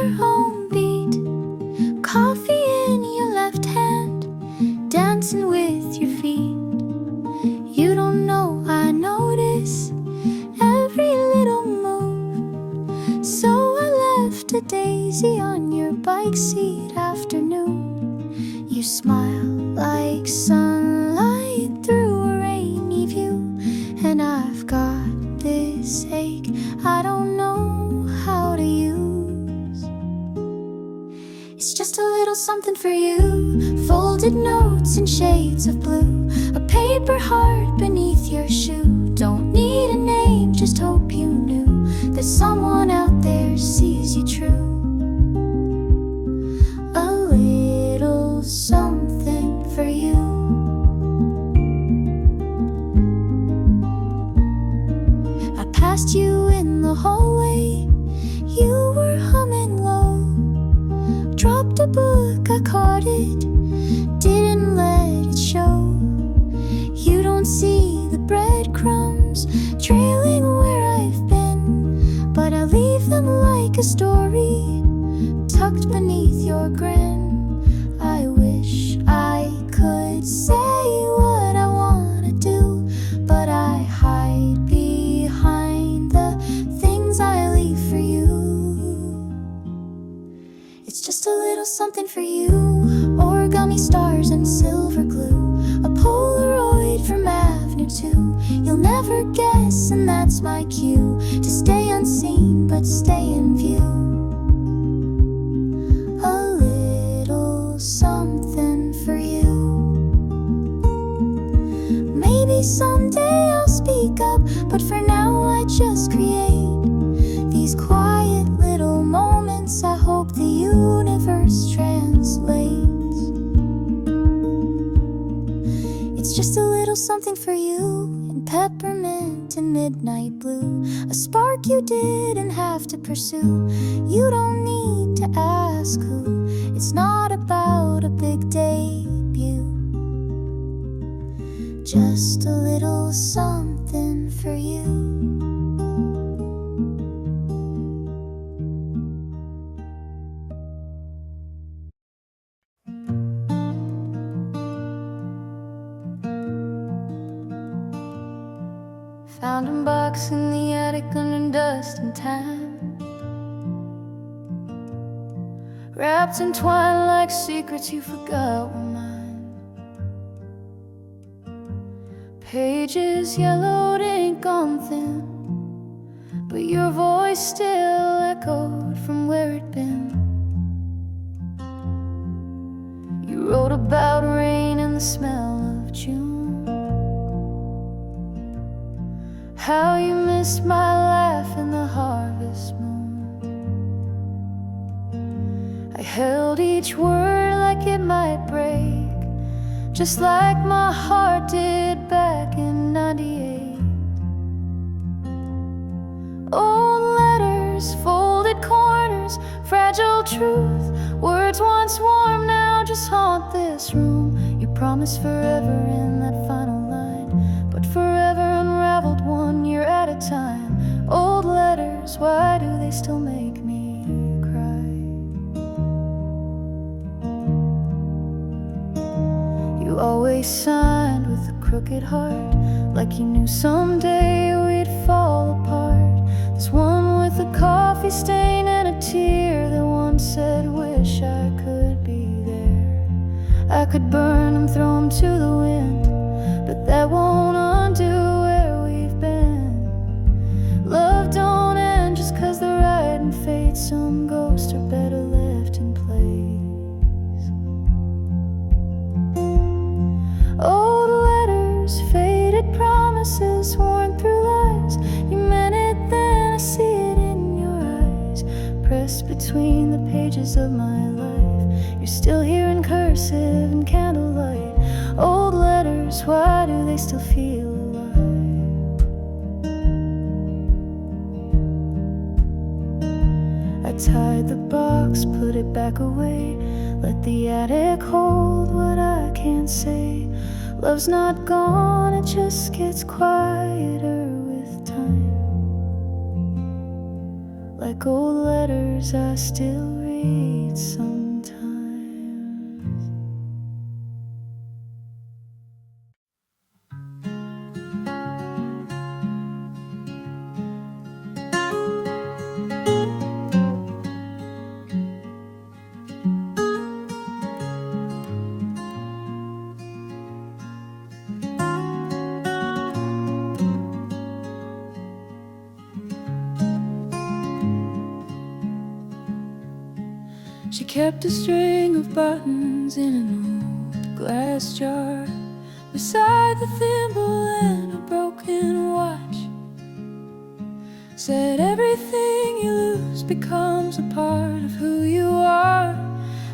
your own beat. Coffee in your left hand, dancing with your feet. You don't know I notice every little move. So I left a daisy on your bike seat afternoon. You smile like sunlight through a rainy view. And I've got this ache I don't know how to use. It's just a little something for you. Folded notes in shades of blue, a paper heart beneath your shoe. Don't need a name, just hope you knew that someone out there sees you true. A little something for you. I passed you in the hallway, you were humming low. Dropped a book, I caught it, didn't let it show. You don't see the breadcrumbs trailing where I've been, but I leave them like a story tucked beneath your grin. I wish I could say what I wanna do, but I hide behind the things I leave for you. It's just a little something for you. Origami stars and silver glue, a Polaroid from Avenue 2. You'll never guess, and that's my cue to stay unseen but stay in view. A little something for you. Maybe someday I'll speak up, but for now I just create these quiet little moments I hope the universe translates. It's just a little something for you, in peppermint and midnight blue, a spark you didn't have to pursue. You don't need to ask who. It's not about a big debut, just a little something for you. Found a box in the attic under dust and time, wrapped in twine like secrets you forgot were mine. Pages yellowed, ink on thin, but your voice still echoed from where it'd been. You wrote about rain and the smell of June, how you missed my laugh in the harvest moon. I held each word like it might break, just like my heart did back in '98. Old letters, folded corners, fragile truth, words once warm now just haunt this room. You promised forever in that final line, but forever unraveled one year at a time. Old letters, why do they still make me cry? You always signed with a crooked heart, like you knew someday we'd fall apart. This one with a coffee stain and a tear that once said, wish I could be there. I could burn them, throw them to the wind, but that won't undo where we've been. Love don't end just 'cause the riding fate. Some ghosts are better left in place. Old letters, faded promises, worn through lies. You meant it then, I see it in your eyes, pressed between the pages of my life. You're still here in cursive and candlelight. Old letters, why do they still feel alive? I tied the box, put it back away, let the attic hold what I can't say. Love's not gone, it just gets quieter with time. like old letters I still read sometimes. She kept a string of buttons in an old glass jar beside the thimble and a broken watch. Said everything you lose becomes a part of who you are.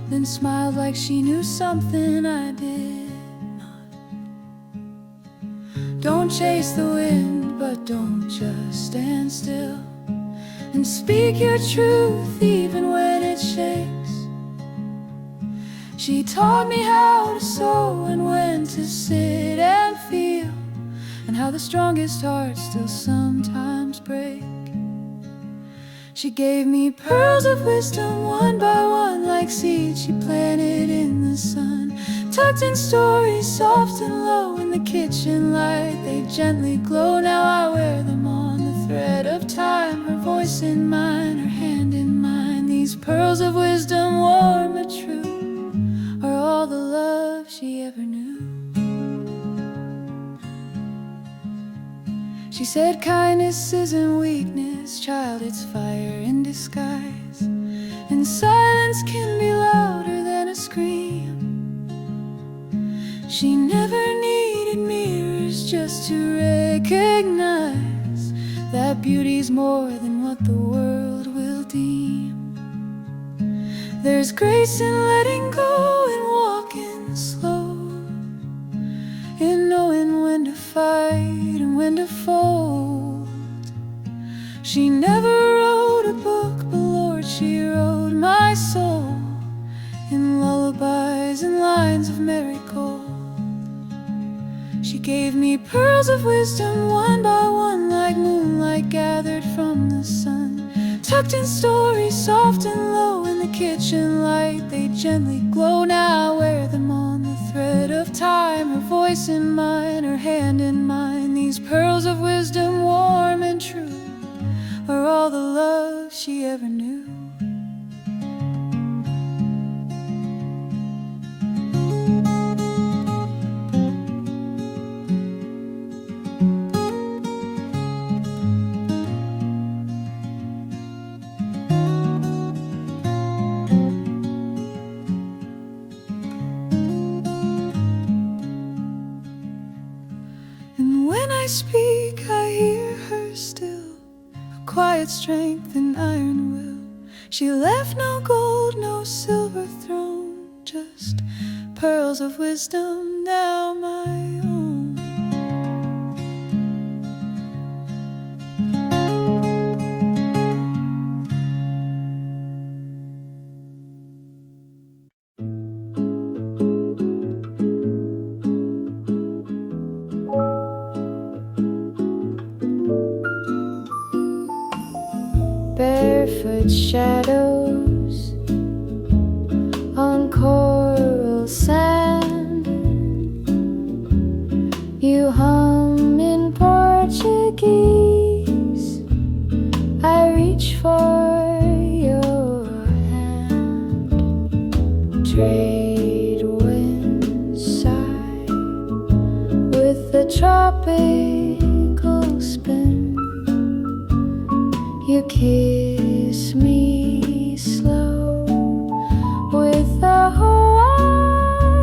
Then smiled like she knew something I did not. Don't chase the wind, but don't just stand still. And speak your truth even when it shakes. She taught me how to sow and when to sit and feel, and how the strongest hearts still sometimes break. She gave me pearls of wisdom one by one, like seeds she planted in the sun. Tucked in stories soft and low in the kitchen light, they gently glow. Now I wear them on the thread of time, her voice in mine, her hand in mine. These pearls of wisdom, warm but true, are all the love she ever knew. She said kindness isn't weakness, child, it's fire in disguise. And silence can be louder than a scream. She never needed mirrors just to recognize that beauty's more than what the world will deem. There's grace in letting go and walking slow, in knowing when to fight and when to fold. She never wrote a book, but Lord, she wrote my soul in lullabies and lines of marigold. She gave me pearls of wisdom one by one, like moonlight gathered from the sun. Tucked in stories soft and low in the kitchen light, they gently glow. Now I wear them on the thread of time, her voice in mine, her hand in mine. These pearls of wisdom, warm and true, are all the love she ever knew. I speak, I hear her still, a quiet strength and iron will. She left no gold, no silver throne, just pearls of wisdom now my own. Barefoot shadows on coral sand. You hum in Portuguese. I reach for your hand. Trade winds sigh with the tropical spin. You kiss me slow with a Hawaiian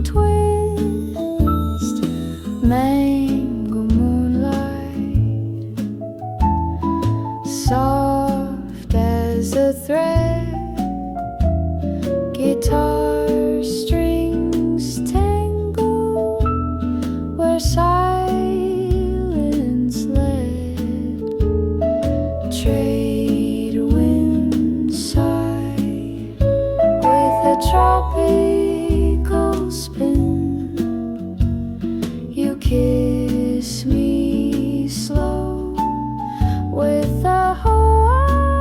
twist. Mango moonlight, soft as a thread. Guitar strings tangle where silence led. Trade winds sigh with a tropical spin. You kiss me slow with a Hawaiian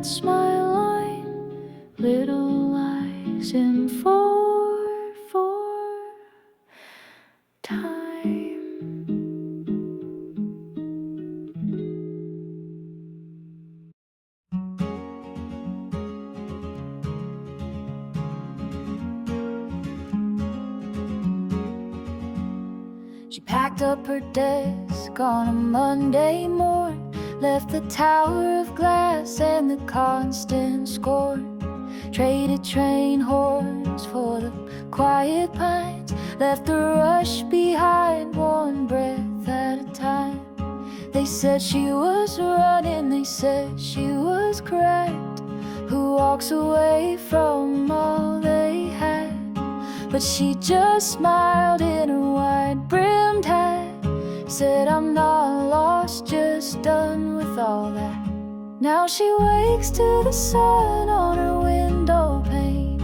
that's my line. Little lies in for time. She packed up her desk on a Monday morn, left the tower of glass and the constant scorn, traded train horns for the quiet pines, left the rush behind, one breath at a time. They said she was running, they said she was cracked, who walks away from all they had. But she just smiled in her wide-brimmed hat, said, I'm not lost, just done with all that. Now she wakes to the sun on her window pane,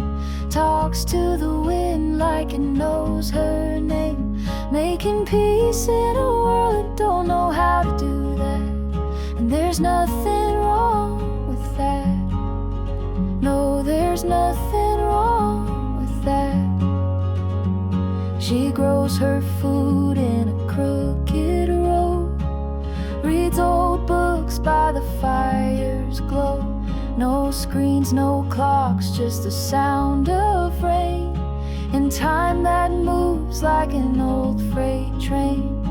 talks to the wind like it knows her name, making peace in a world that don't know how to do that. And there's nothing wrong with that. No, there's nothing wrong with that. She grows her food in a crooked road, reads old books by the fire's glow. No screens, no clocks, just the sound of rain, in time that moves like an old freight train.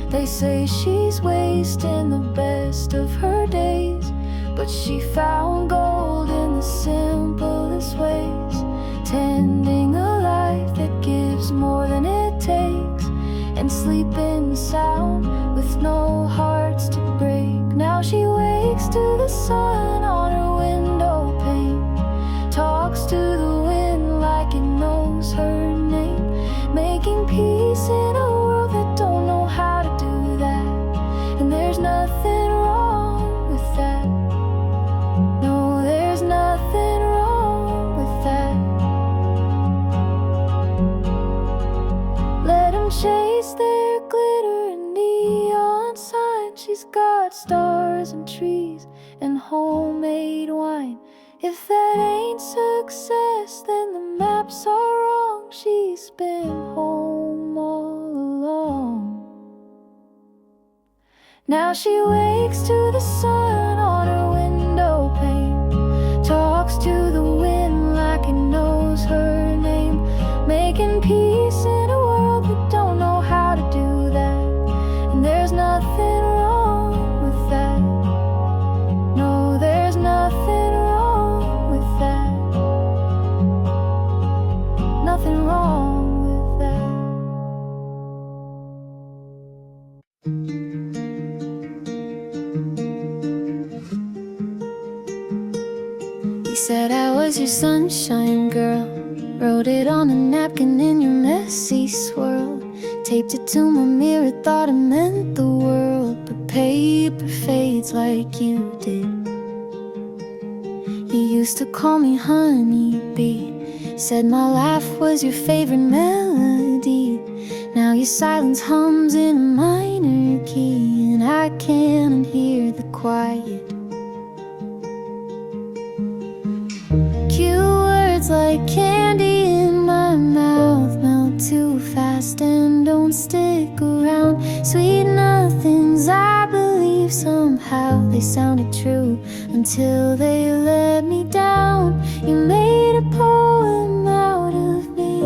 They say she's wasting the best of her days, but she found gold in the simplest ways, tending a life that gives more than it takes, and sleeping sound with no hearts to break. Now she wakes to the sun on her window pane, talks to the wind like it knows her name, making peace in a world that don't know how to do that. And there's nothing wrong with that. No, there's nothing wrong with that. Let them chase their glitter and neon signs. She's got stars and trees and homemade wine. If that ain't success, then the maps are wrong. She's been home all along. Now she wakes to the sun on her window pane, talks to the wind like it knows her name, making peace in a world that don't know how to do that. And there's nothing wrong with that. No, there's nothing wrong with that. Nothing wrong with that. You said I was your sunshine girl, wrote it on a napkin in your messy swirl, taped it to my mirror, thought it meant the world. But paper fades like you did. You used to call me honeybee, said my laugh was your favorite melody. Now your silence hums in a minor key, and I can't hear the quiet. Cute words like candy in my mouth melt too fast and don't stick around. Sweet nothings I believe somehow they sounded true until they let me down. You made a poem out of me,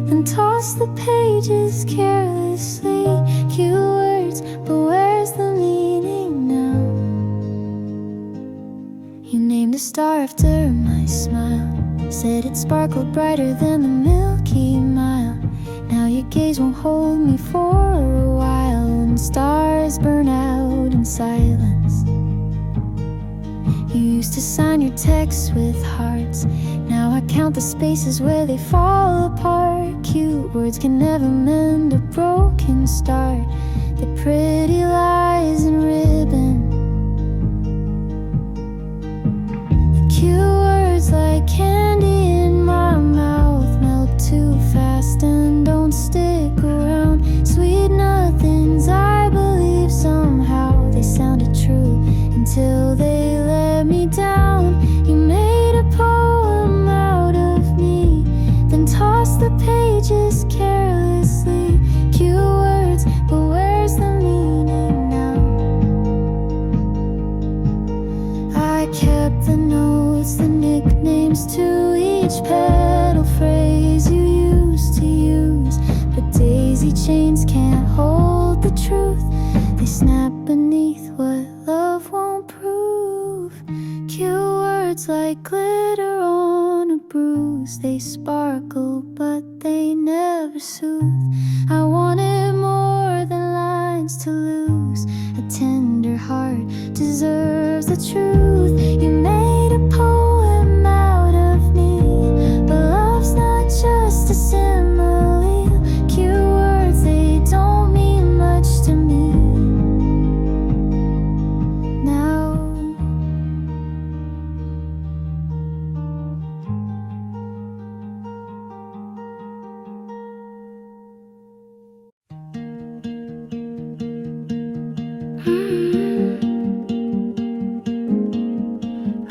then tossed the pages carelessly. Cute words, but where's the meaning now? You named a star after my smile, said it sparkled brighter than the Milky Mile. Now your gaze won't hold me for a while, and stars burn out in silence. You used to sign your texts with hearts, now I count the spaces where they fall apart. Cute words can never mend a broken start, they're pretty lies and ribbon. Cute words like candy in my mouth melt too fast and don't stick around. Sweet nothings I believe somehow they sounded true until they let me down. rhymes to each petal phrase you used to use. But daisy chains can't hold the truth. They snap beneath what love won't prove. Cute words like glitter on a bruise. They sparkle but they never soothe. I wanted more than lines to lose. A tender heart deserves the truth. You made a poem out of me, but love's not just a simile. Cute words, they don't mean much to me now.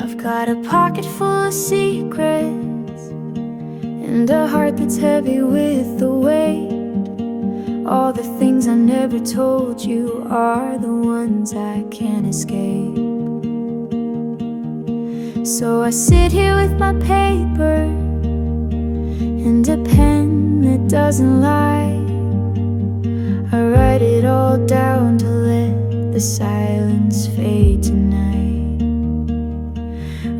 I've got a pocket full of secrets and a heart that's heavy with the weight. All the things I never told you are the ones I can't escape. So I sit here with my paper and a pen that doesn't lie. I write it all down to let the silence fade tonight.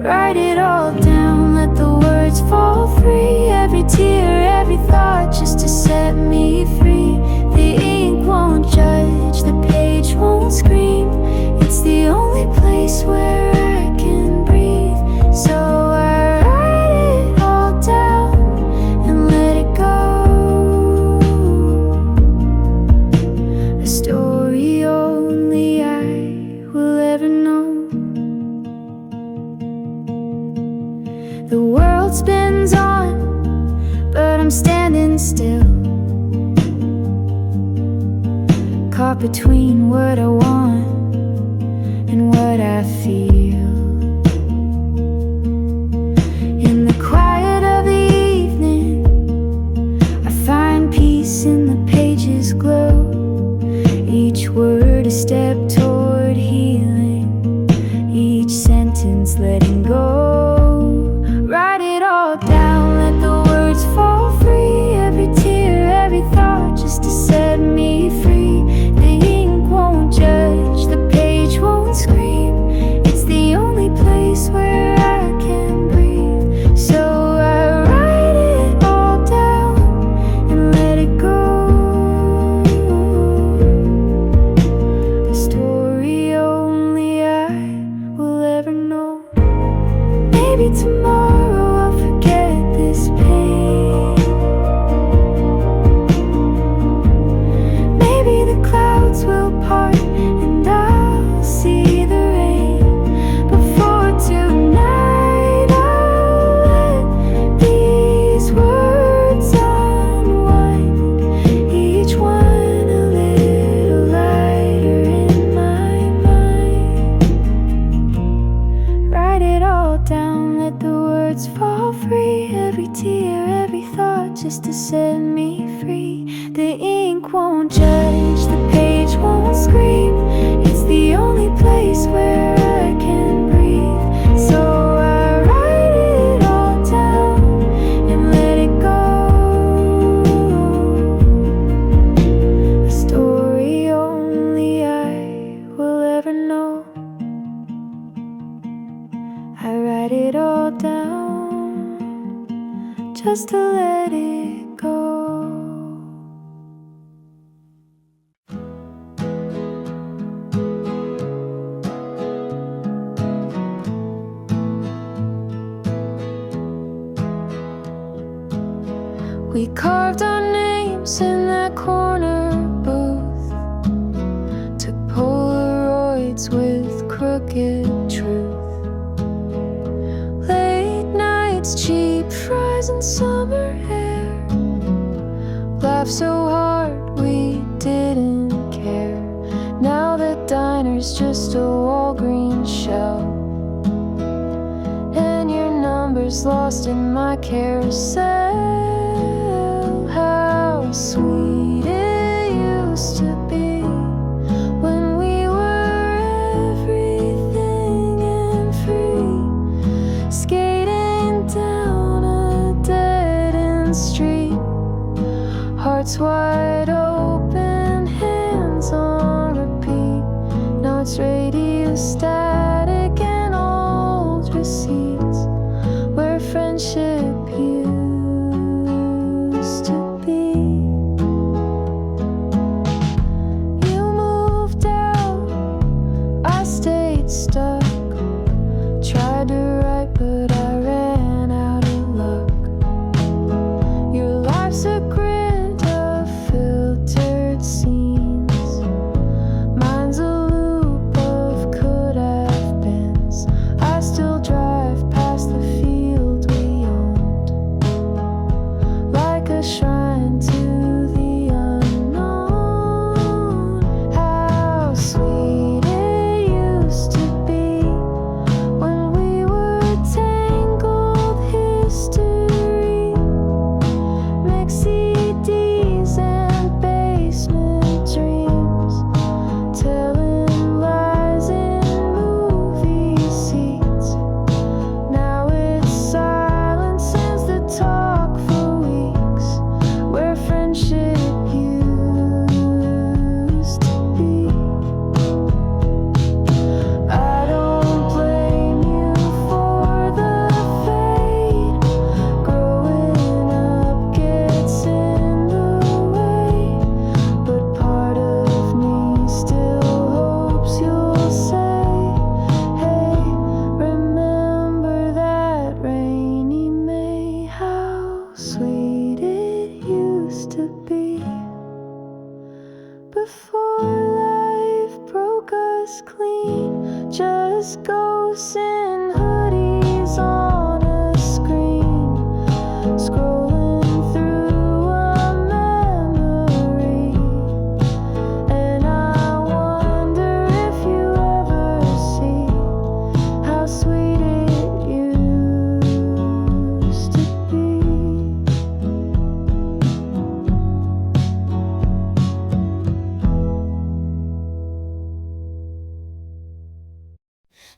Write it all down, let the words fall free. Every tear, every thought, just to set me free. The ink won't judge, the page won't scream. It's the only place where I can breathe. So I write it all down and let it go. A story only I will ever know. The world spins on, but I'm standing still, caught between what I want and what I feel. In the quiet of the evening, I find peace in the pages' glow. Each word a step toward healing, each sentence letting go. Write it all down, let the words fall free. Every tear, every thought, just to set me free. The ink won't judge, the page won't scream. It's the only place where I can breathe. So I write it all down and let it go. A story only I will ever know. Maybe tomorrow I'll forget this pain. Maybe the clouds will part and I'll see the rain. But for tonight I'll let these words unwind. Each one a little lighter in my mind. Write it all down, let the words fall free. Every tear, every thought, just to set me free. The ink won't judge, the page won't scream. It's the only place where I can breathe. So I write it all down and let it go. A story only I will ever know. I write it all down just to let it go. We carved our names in that corner booth, took Polaroids with crooked truth. Late nights, cheap fries and summer air. Laughed so hard we didn't care. Now the diner's just a Walgreens shelf, and your number's lost in my carousel. How sweet it used to be when we were everything and free, skating down Hearts wide open, hands on repeat. Now it's radio static and old receipts where friendship used to be. You moved out, I stayed stuck. Tried to write, but I ran out of luck. Your life's a grid of filtered scenes. Mine's a loop of could have beens. I still drive past the field we owned, like a shrine to the unknown. How sweet it used to be when we were tangled history. Mix CDs and basement dreams, telling lies in movie seats. Now it's silence and the talk for weeks, where friendship used to be. I don't blame you for the fade. Growing up gets in the way, but part of me still hopes you'll say, hey, remember that rainy May, how sweet it used to be before life broke us clean. Just ghosts in hoodies on a screen, scrolling through a memory. And I wonder if you ever see how sweet it used to be.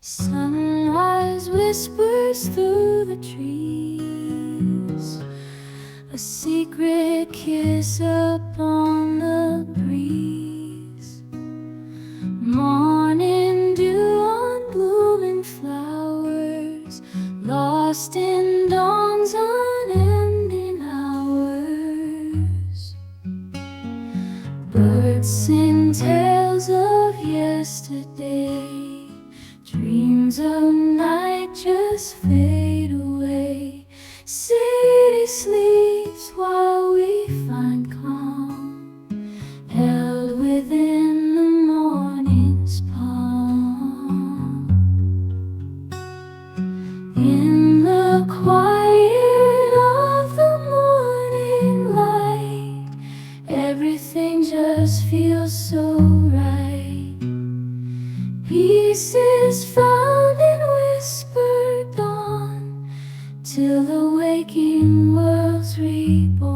Sunrise whispers through the trees, a secret kiss upon the breeze. Morning dew on blooming flowers, lost in dawn's unending hours. Birds sing tales of yesterday, dreams of night just fade away. City sleeps while we find calm, held within the morning's palm. In the quiet of the morning light, everything just feels so right. Peace is found in whispered dawn, till the waking world's reborn.